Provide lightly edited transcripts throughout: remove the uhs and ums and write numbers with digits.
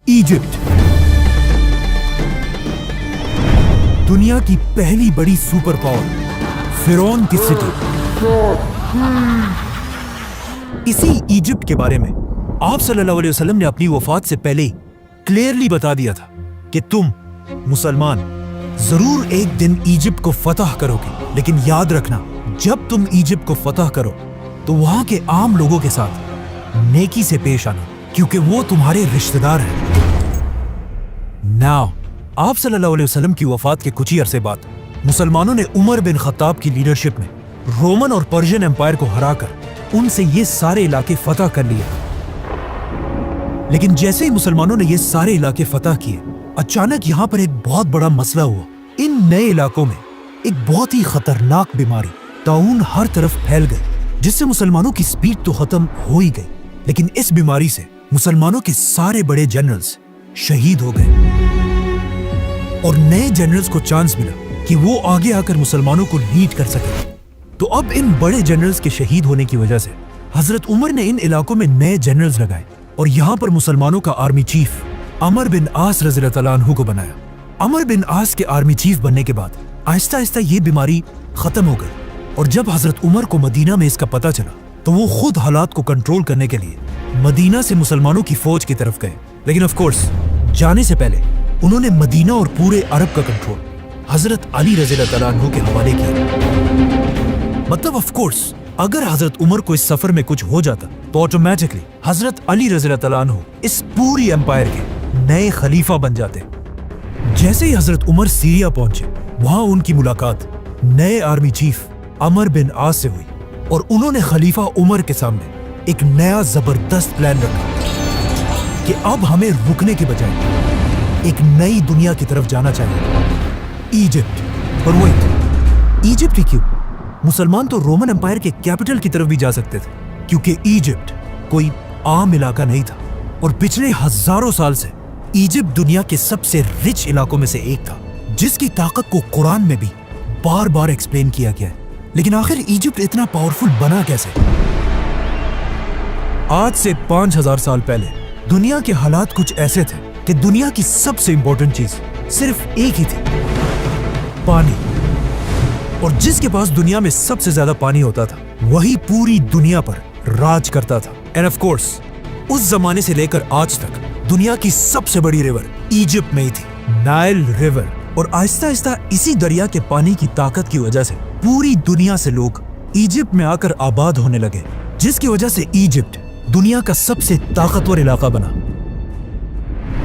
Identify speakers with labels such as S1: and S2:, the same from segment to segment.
S1: Egypt دنیا کی پہلی بڑی سپر پاور فرعون کی سٹی. اسی ایجپٹ کے بارے میں آپ صلی اللہ علیہ وسلم نے اپنی وفات سے پہلے کلیئرلی بتا دیا تھا کہ تم مسلمان ضرور ایک دن ایجپٹ کو فتح کرو گے, لیکن یاد رکھنا جب تم ایجپٹ کو فتح کرو تو وہاں کے عام لوگوں کے ساتھ نیکی سے پیش آنا, کیونکہ وہ تمہارے رشتہ دار ہیں. ناؤ آپ صلی اللہ علیہ وسلم کی وفات کے کچھ ہی عرصے بعد مسلمانوں نے عمر بن خطاب کی لیڈرشپ میں رومن اور پرشین امپائر کو ہرا کر ان سے یہ سارے علاقے فتح کر لیے. لیکن جیسے ہی مسلمانوں نے یہ سارے علاقے فتح کیے, اچانک یہاں پر ایک بہت بڑا مسئلہ ہوا. ان نئے علاقوں میں ایک بہت ہی خطرناک بیماری طاعون ہر طرف پھیل گئی, جس سے مسلمانوں کی سپیڈ تو ختم ہو ہی گئی, لیکن اس بیماری سے مسلمانوں کے سارے بڑے جنرلز شہید ہو گئے. اور نئے جنرلز کو چانس ملا کہ وہ آگے آ کر مسلمانوں کو لیڈ کر سکے. تو اب ان بڑے جنرلز کے شہید ہونے کی وجہ سے حضرت عمر نے ان علاقوں میں نئے جنرلز لگائے اور یہاں پر مسلمانوں کا آرمی چیف عمر بن عاص رضی اللہ تعالیٰ عنہ کو بنایا. عمر بن عاص کے آرمی چیف بننے کے بعد آہستہ آہستہ یہ بیماری ختم ہو گئی, اور جب حضرت عمر کو مدینہ میں اس کا پتہ چلا تو وہ خود حالات کو کنٹرول کرنے کے لیے مدینہ سے مسلمانوں کی فوج کی طرف گئے. لیکن آف کورس جانے سے پہلے انہوں نے مدینہ اور پورے عرب کا کنٹرول حضرت علی رضی اللہ تعالیٰ عنہ کے حوالے کیا. مطلب آف کورس اگر حضرت عمر کو اس سفر میں کچھ ہو جاتا تو آٹومیٹکلی حضرت علی رضی اللہ تعالیٰ عنہ اس پوری امپائر کے نئے خلیفہ بن جاتے. جیسے ہی حضرت عمر سیریا پہنچے, وہاں ان کی ملاقات نئے آرمی چیف عمر بن عاص سے ہوئی, اور انہوں نے خلیفہ عمر کے سامنے ایک نیا زبردست پلان رکھا کہ اب ہمیں رکنے کے بجائے ایک نئی دنیا کی طرف جانا چاہیے, ایجپٹ. اور ویٹ, ایجپٹ ہی کیوں؟ مسلمان تو رومن امپائر کے کیپٹل کی طرف بھی جا سکتے تھے, کیونکہ ایجپٹ کوئی عام علاقہ نہیں تھا, اور پچھلے ہزاروں سال سے ایجپٹ دنیا کے سب سے رچ علاقوں میں سے ایک تھا, جس کی طاقت کو قرآن میں بھی بار بار ایکسپلین کیا گیا ہے. لیکن آخر ایجپٹ اتنا پاورفل بنا کیسے؟ آج سے 5000 سال پہلے دنیا کے حالات کچھ ایسے تھے کہ دنیا کی سب سے امپورٹنٹ چیز صرف ایک ہی تھی, پانی. اور جس کے پاس دنیا میں سب سے زیادہ پانی ہوتا تھا وہی پوری دنیا پر راج کرتا تھا. اینڈ آف کورس اس زمانے سے لے کر آج تک دنیا کی سب سے بڑی ریور ایجپٹ میں ہی تھی, نائل ریور. اور آہستہ آہستہ اسی دریا کے پانی کی طاقت کی وجہ سے پوری دنیا سے لوگ ایجپٹ میں آ کر آباد ہونے لگے, جس کی وجہ سے ایجپٹ دنیا کا سب سے طاقتور علاقہ بنا,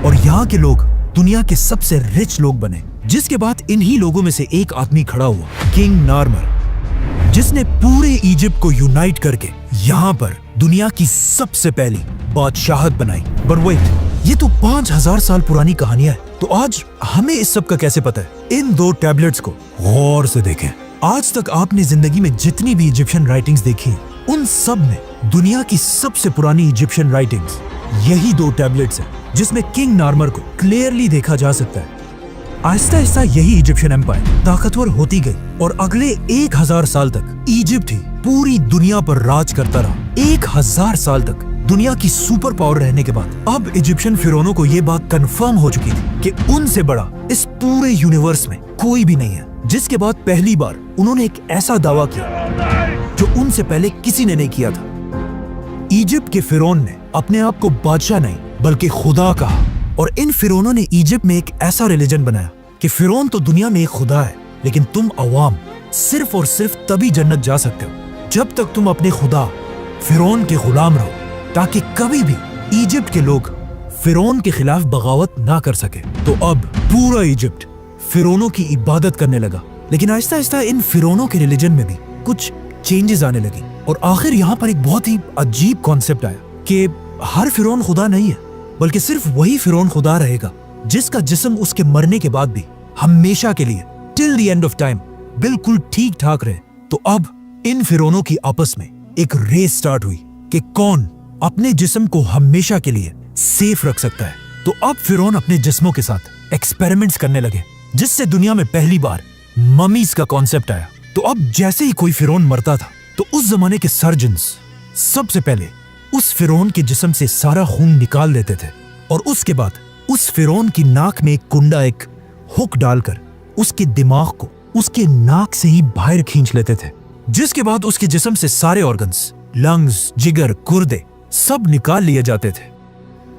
S1: اور یہاں کے لوگ دنیا کے سب سے رچ لوگ بنے. جس کے بعد انہی لوگوں میں سے ایک آدمی کھڑا ہوا, کنگ نارمر, جس نے پورے ایجپٹ کو یونائٹ کر کے یہاں پر دنیا کی سب سے پہلی بادشاہت بنائی. بٹ ویٹ, یہ تو 5000 سال پرانی کہانیاں ہے, تو آج ہمیں اس سب کا کیسے پتہ ہے؟ ان 2 ٹیبلٹس کو غور سے دیکھیں. آج تک آپ نے زندگی میں جتنی بھی ایجپشن رائٹنگز دیکھی ہیں, ان سب میں دنیا کی سب سے پرانی ایجپشن رائٹنگز یہی 2 ٹیبلٹس ہیں, جس میں کنگ نارمر کو کلیئرلی دیکھا جا سکتا ہے. آہستہ آہستہ یہی ایجپشن امپائر طاقتور ہوتی گئی, اور اگلے 1000 سال تک ایجپٹ ہی پوری دنیا پر راج کرتا رہا. 1000 سال تک دنیا کی سپر پاور رہنے کے بعد اب ایجپشن فرعونوں کو یہ بات کنفرم ہو چکی تھی کہ ان سے بڑا اس پورے یونیورس میں کوئی بھی نہیں ہے. جس کے بعد پہلی بار انہوں نے ایک ایسا دعویٰ کیا جو ان سے پہلے کسی نے نہیں کیا تھا. ایجپٹ کے فرعون نے اپنے آپ کو بادشاہ نہیں بلکہ خدا کہا, اور ان فرعونوں نے ایجپٹ میں ایک ایسا ریلیجن بنایا کہ فرعون تو دنیا میں ایک خدا ہے, لیکن تم عوام صرف اور صرف تبھی جنت جا سکتے ہو جب تک تم اپنے خدا فرعون کے غلام رہو, تاکہ کبھی بھی ایجپٹ کے لوگ فرعون کے خلاف بغاوت نہ کر سکے. تو اب پورا ایجپٹ فرعونوں کی عبادت کرنے لگا, لیکن آہستہ آہستہ ان فرعونوں کے ریلیجن میں بھی کچھ چینجز آنے لگی, اور آخر یہاں پر ایک بہت ہی عجیب کانسیپٹ آیا کہ ہر فرعون خدا نہیں ہے, بلکہ صرف وہی فرعون خدا رہے گا جس کا جسم اس کے مرنے کے بعد بھی ہمیشہ کے لیے ٹل دی اینڈ آف ٹائم بالکل ٹھیک ٹھاک رہے. تو اب ان فرعونوں کی آپس میں ایک ریس سٹارٹ ہوئی کہ کون اپنے جسم کو ہمیشہ کے لیے سیف رکھ سکتا ہے. تو اب فرعون اپنے جسموں کے ساتھ ایکسپیریمنٹس کرنے لگے, جس سے دنیا میں پہلی بار ممیز کا کانسیپٹ آیا. تو اب جیسے ہی کوئی فرعون مرتا تھا تو اس زمانے کے سرجنز سب سے پہلے اس فرعون کے جسم سے سارا خون نکال دیتے تھے اور اس کے بعد उस फिरौन की नाक में एक कुंडा, एक हुक डालकर उसके दिमाग को उसके नाक से ही बाहर खींच लेते थे, जिसके बाद उसके जिस्म से सारे ऑर्गन्स, लंग्स, जिगर, गुर्दे सब निकाल लिए जाते थे,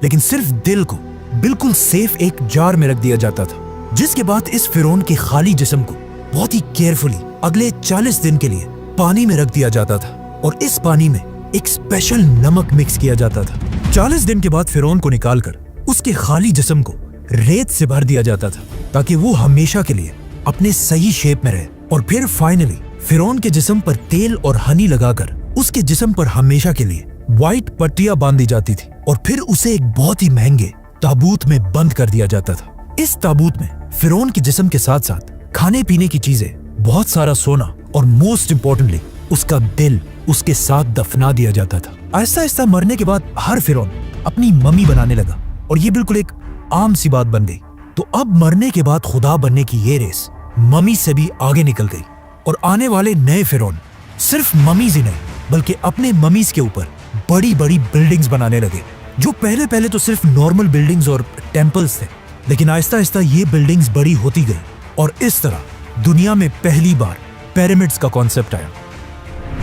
S1: लेकिन सिर्फ दिल को बिल्कुल सेफ एक जार में रख दिया जाता था। जिसके बाद इस फिरौन के खाली जिस्म को बहुत ही केयरफुली अगले 40 दिन के लिए पानी में रख दिया जाता था, और इस पानी में एक स्पेशल नमक मिक्स किया जाता था। 40 दिन के बाद फिरौन को निकालकर उसके खाली जिस्म को रेत से भर दिया जाता था, ताकि वो हमेशा के लिए अपने सही शेप में रहे। और फिर फाइनली फिरौन के जिस्म पर तेल और हनी लगाकर उसके जिस्म पर हमेशा के लिए व्हाइट पट्टियां बांधी जाती थी, और फिर उसे एक बहुत ही महंगे ताबूत में बंद कर दिया जाता था। इस ताबूत में फिरौन के जिस्म के साथ साथ खाने पीने की चीजें, बहुत सारा सोना, और मोस्ट इम्पोर्टेंटली उसका दिल उसके साथ दफना दिया जाता था। आहिस्ता आहिस्ता मरने के बाद हर फिरौन अपनी मम्मी बनाने लगा, और ये बिल्कुल एक आम सी बात बन गई। तो अब मरने के बाद खुदा बनने की ये रेस मम्मी से भी आगे निकल गई, और आने वाले नए फिरौन सिर्फ मम्मीज ही नहीं बल्कि अपने मम्मीज के ऊपर बड़ी बड़ी बिल्डिंग्स बनाने लगे, जो पहले पहले तो सिर्फ नॉर्मल बिल्डिंग्स और टेम्पल्स थे, लेकिन आहिस्ता आहिस्ता ये बिल्डिंग्स बड़ी होती गई, और इस तरह दुनिया में पहली बार पिरामिड्स का कॉन्सेप्ट आया।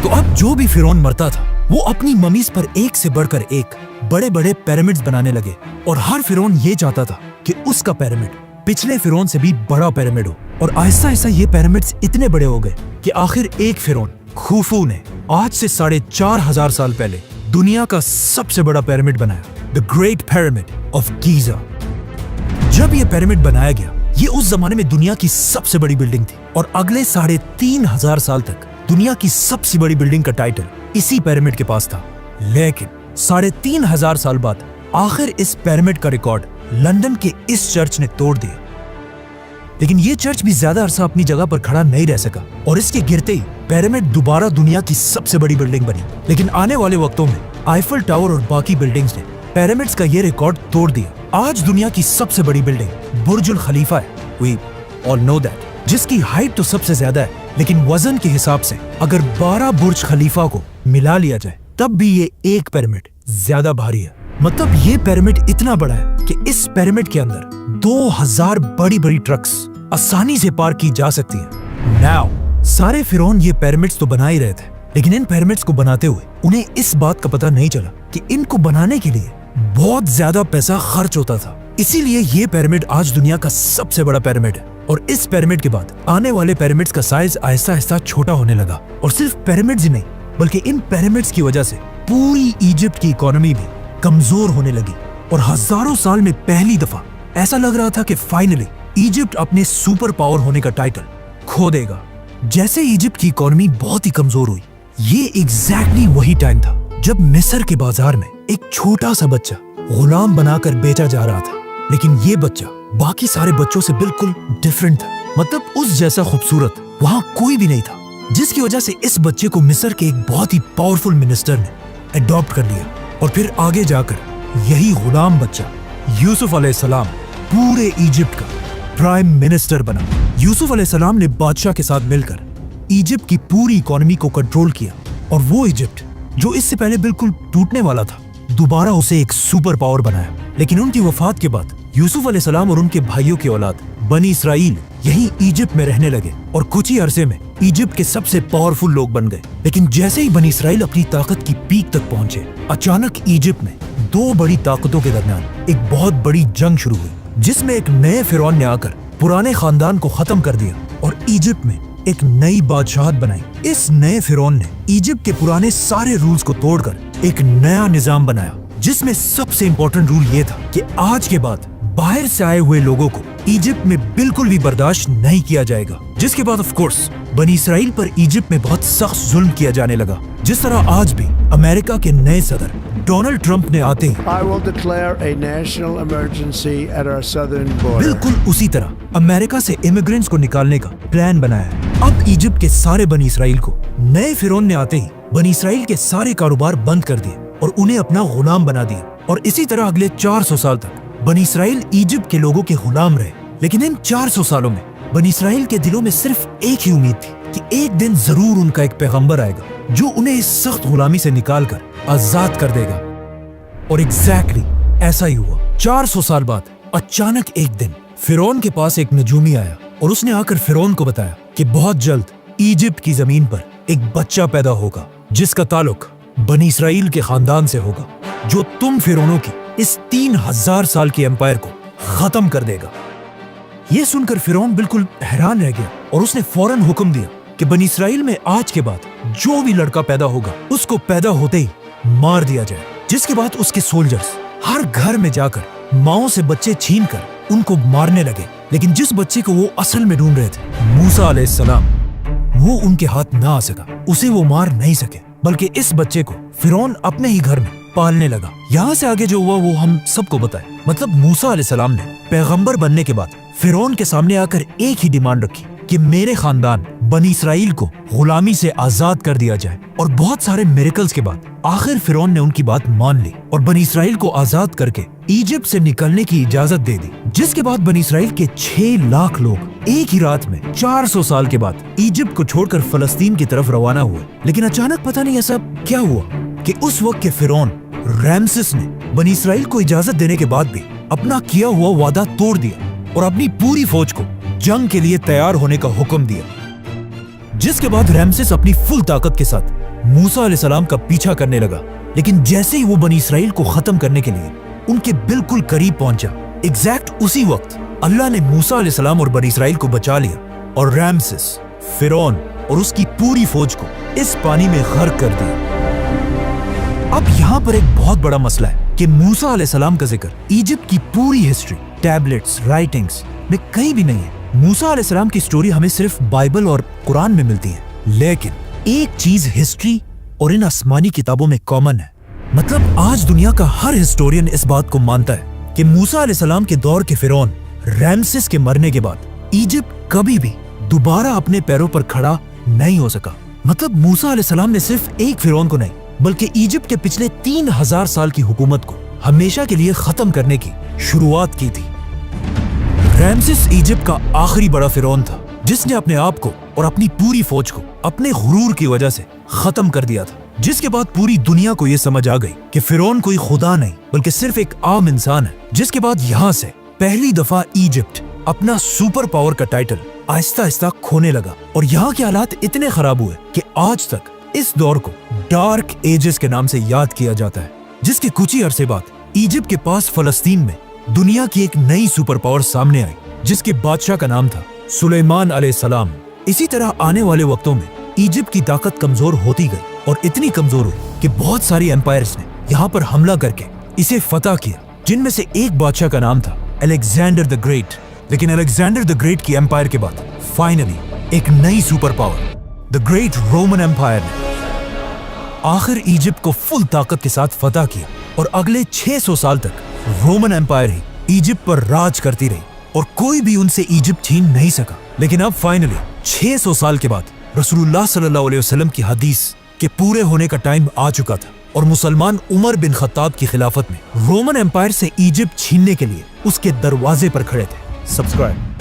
S1: तो अब जो भी फिरौन मरता था वो अपनी मम्मीज पर एक से बढ़कर एक बड़े बड़े पिरामिड्स बनाने लगे, और हर फिरौन ये चाहता था कि उसका पिरामिड पिछले फिरौन से भी बड़ा पिरामिड हो। और आहिस्ता आहिस्ता ये पिरामिड्स इतने बड़े हो गए कि आखिर एक फिरौन खुफू ने आज से 4,500 साल पहले दुनिया का सबसे बड़ा पिरामिड बनाया, the great pyramid of Giza. जब ये पिरामिड बनाया गया, ये उस जमाने में दुनिया की सबसे बड़ी बिल्डिंग थी, और अगले 3,500 साल तक दुनिया की सबसे बड़ी बिल्डिंग का टाइटल इसी पिरामिड के पास था। लेकिन 3,500 साल बाद आखिर इस पिरामिड का रिकॉर्ड लंदन के इस चर्च ने तोड़ दिया। लेकिन ये चर्च भी ज्यादा अरसा अपनी जगह पर खड़ा नहीं रह सका, और इसके गिरते ही पिरामिड दोबारा दुनिया की सबसे बड़ी बिल्डिंग बनी। लेकिन आने वाले वक्तों में आईफल टावर और बाकी बिल्डिंग्स ने पिरामिड्स का ये रिकॉर्ड तोड़ दिया। आज दुनिया की सबसे बड़ी बिल्डिंग बुर्जुल खलीफा है, वी ऑल नो दैट, जिसकी हाइट तो सबसे ज्यादा है, लेकिन वजन के हिसाब से अगर 12 बुर्ज खलीफा को मिला लिया जाए तब भी ये एक पिरामिड ज्यादा भारी है। मतलब ये पिरामिड इतना बड़ा है कि इस पिरामिड के अंदर 2000 बड़ी बड़ी ट्रक्स आसानी से पार्क की जा सकती हैं। नाउ सारे फिरौन ये पिरामिड्स तो बना ही रहे थे, लेकिन इन पिरामिड्स को बनाते हुए उन्हें इस बात का पता नहीं चला कि इनको बनाने के लिए बहुत ज्यादा पैसा खर्च होता था। इसीलिए ये पिरामिड आज दुनिया का सबसे बड़ा पिरामिड है, और इस पिरामिड के बाद आने वाले पिरामिड्स का साइज आहिस्ता आहिस्ता छोटा होने लगा। और सिर्फ पिरामिड्स ही नहीं बल्कि इन पिरामिड्स की वजह से पूरी इजिप्ट की इकोनॉमी भी कमजोर होने लगी, और हजारों साल में पहली दफा ऐसा लग रहा था कि फाइनली इजिप्ट अपने सुपर पावर होने का टाइटल खो देगा। जैसे इजिप्ट की इकोनॉमी बहुत ही कमजोर हुई, ये एग्जैक्टली वही टाइम था जब मिस्र के बाजार में एक छोटा सा बच्चा गुलाम बनाकर बेचा जा रहा था। लेकिन ये बच्चा बाकी सारे बच्चों से बिल्कुल डिफरेंट था, मतलब उस जैसा खूबसूरत वहाँ कोई भी नहीं था, जिसकी वजह से इस बच्चे को मिस्र के एक बहुत ही पावरफुल मिनिस्टर ने अडॉप्ट कर लिया, और फिर आगे जाकर यही गुलाम बच्चा यूसुफ अलैहिस्सलाम पूरे इजिप्ट का प्राइम मिनिस्टर बना। यूसुफ अलैहिस्सलाम ने बादशाह के साथ मिलकर इजिप्ट की पूरी इकोनॉमी को कंट्रोल किया, और वो इजिप्ट जो इससे पहले बिल्कुल टूटने वाला था, दोबारा उसे एक सुपर पावर बनाया। लेकिन उनकी वफात के बाद यूसुफ अलैहिस्सलाम और उनके भाइयों की औलाद बनी इसराइल यही इजिप्ट में रहने लगे, और कुछ ही अरसे में इजिप्ट के सबसे पावरफुल लोग बन गए। लेकिन जैसे ही बनी इसराइल अपनी ताकत की पीक तक पहुंचे, अचानक इजिप्ट में दो बड़ी ताकतों के दरमियान एक बहुत बड़ी जंग शुरू हुई, जिसमें एक नए फिरौन ने आकर पुराने खानदान को खत्म कर दिया और इजिप्ट में एक नई बादशाहत बनाई। इस नए फिरौन ने इजिप्ट के पुराने सारे रूल्स को तोड़कर एक नया निजाम बनाया, जिसमें सबसे इम्पोर्टेंट रूल ये था कि आज के बाद बाहर से आए हुए लोगों को इजिप्ट में बिल्कुल भी बर्दाश्त नहीं किया जाएगा। जिसके बाद ऑफ कोर्स बनी इसराइल पर इजिप्ट में बहुत सख्त जुल्म किया जाने लगा, जिस तरह आज भी अमेरिका के नए सदर डोनाल्ड ट्रंप ने आते ही
S2: I will declare a national emergency at our southern border.
S1: बिल्कुल उसी तरह अमेरिका से इमिग्रेंट्स को निकालने का प्लान बनाया है। अब इजिप्ट के सारे बनी इसराइल को नए फिरौन ने आते ही बनी इसराइल के सारे कारोबार बंद कर दिए और उन्हें अपना गुलाम बना दिया, और इसी तरह अगले 400 साल तक बनी इसराइल इजिप्ट के लोगों के गुलाम रहे। लेकिन इन 400 सालों में बनी इसराइल के दिलों में सिर्फ एक ही उम्मीद थी कि एक दिन जरूर उनका एक पैगंबर आएगा जो उन्हें इस सख्त गुलामी से निकालकर आजाद कर देगा। और एग्जैक्टली ऐसा ही हुआ। 400 साल बाद अचानक एक दिन फिरौन के पास एक नजूमी आया और उसने आकर फिरौन को बताया कि बहुत जल्द इजिप्ट की जमीन पर एक बच्चा पैदा होगा जिसका ताल्लुक बनी इसराइल के खानदान से होगा, जो तुम फिरौनों की इस 3000 साल की एम्पायर को खत्म कर देगा। यह सुनकर फिरौन बिल्कुल हैरान रह गया और उसने फौरन हुक्म दिया कि बनी इसराइल में आज के बाद जो भी लड़का पैदा होगा उसको पैदा होते ही मार दिया जाए। जिसके बाद उसके सोल्जर्स हर घर में जाकर माओं से बच्चे छीन कर उनको मारने लगे, लेकिन जिस बच्चे को वो असल में ढूंढ रहे थे, मूसा अलैहिस्सलाम, वो उनके हाथ ना आ सका, उसे वो मार नहीं सके, बल्कि इस बच्चे को फिरौन अपने ही घर में पालने लगा। यहाँ से आगे जो हुआ वो हम सबको बताए। मतलब मूसा अलैहिस्सलाम ने पैगंबर बनने के बाद फिरौन के सामने आकर एक ही डिमांड रखी कि मेरे खानदान बनी इसराइल को गुलामी से आजाद कर दिया जाए, और बहुत सारे मिरेकल्स के बाद आखिर फिरौन ने उनकी बात मान ली और बनी इसराइल को आजाद करके इजिप्ट से निकलने की इजाजत दे दी। जिसके बाद बनी इसराइल के 6 लाख लोग एक ही रात में 400 साल के बाद इजिप्ट को छोड़कर फलस्तीन की तरफ रवाना हुए। लेकिन अचानक पता नहीं ऐसा क्या हुआ कि उस वक्त के फिरौन रैमसेस ने बनी इसराइल को इजाजत देने के बाद भी अपना किया हुआ वादा तोड़ दिया और अपनी पूरी फौज को जंग के लिए तैयार होने का हुक्म दिया। जिसके बाद रैमसेस अपनी फुल ताकत के साथ मूसा अलैहिस्सलाम का पीछा करने लगा, लेकिन जैसे ही वो बनी इसराइल को खत्म करने के लिए उनके बिल्कुल करीब पहुंचा, एग्जैक्ट उसी वक्त अल्लाह ने मूसा अलैहिस्सलाम और बनी इसराइल को बचा लिया और रैमसेस, फिरौन और उसकी पूरी फौज को इस पानी में गर्क कर दिया। अब यहाँ पर एक बहुत बड़ा मसला है कि मूसा अलैहिस्सलाम का जिक्र इजिप्ट की पूरी हिस्ट्री, टैबलेट्स, राइटिंग्स में कहीं भी नहीं है। मूसा अलैहिस्सलाम की स्टोरी हमें सिर्फ बाइबल और कुरान में मिलती है, लेकिन एक चीज हिस्ट्री और इन आसमानी किताबों में कॉमन है। मतलब आज दुनिया का हर हिस्टोरियन इस बात को मानता है कि मूसा अलैहिस्सलाम के दौर के फिरौन रैमसेस के मरने के बाद इजिप्ट कभी भी दोबारा अपने पैरों पर खड़ा नहीं हो सका। मतलब मूसा अलैहिस्सलाम ने सिर्फ एक फिरौन को नहीं बल्कि इजिप्ट के पिछले 3000 साल की हुकूमत को हमेशा के लिए खत्म करने की शुरुआत की थी। रैमसेस इजिप्ट का आखिरी बड़ा फिरौन था जिसने अपने आप को और अपनी पूरी फौज को अपने गुरूर की वजह से खत्म कर दिया था। जिसके बाद पूरी दुनिया को यह समझ आ गई कि फिरौन कोई खुदा नहीं बल्कि सिर्फ एक आम इंसान है। जिसके बाद यहाँ से पहली दफा इजिप्ट अपना सुपर पावर का टाइटल आहिस्ता आहिस्ता खोने लगा और यहाँ के हालात इतने खराब हुए कि आज तक इस दौर को डार्क एजेस के नाम से याद किया जाता है। जिसके कुछ ही अरसे बाद इजिप्ट के पास फलस्तीन में दुनिया की एक नई सुपर पावर सामने आई जिसके बादशाह का नाम था सुलेमान अलैहिस्सलाम। इसी तरह आने वाले वक्तों में इजिप्ट की ताकत कमजोर होती गई और इतनी कमजोर हुई कि बहुत सारी एम्पायर्स ने यहाँ पर हमला करके इसे फतह किया, जिनमें से एक बादशाह का नाम था अलेक्जेंडर द ग्रेट। लेकिन अलेक्जेंडर द ग्रेट की एम्पायर के बाद फाइनली एक नई super power the great Roman empire ने आखिर इजिप्ट को फुल ताकत के साथ फतह किया और अगले 600 साल तक रोमन एम्पायर ही इजिप्ट पर राज करती रही और कोई भी उनसे इजिप्ट छीन नहीं सका। लेकिन अब फाइनली 600 साल के बाद रसूलुल्लाह सल्लल्लाहु अलैहि वसल्लम की हदीस के पूरे होने का टाइम आ चुका था और मुसलमान उमर बिन खत्ताब की खिलाफत में रोमन एम्पायर से इजिप्ट छीनने के लिए उसके दरवाजे पर खड़े थे। सब्सक्राइब।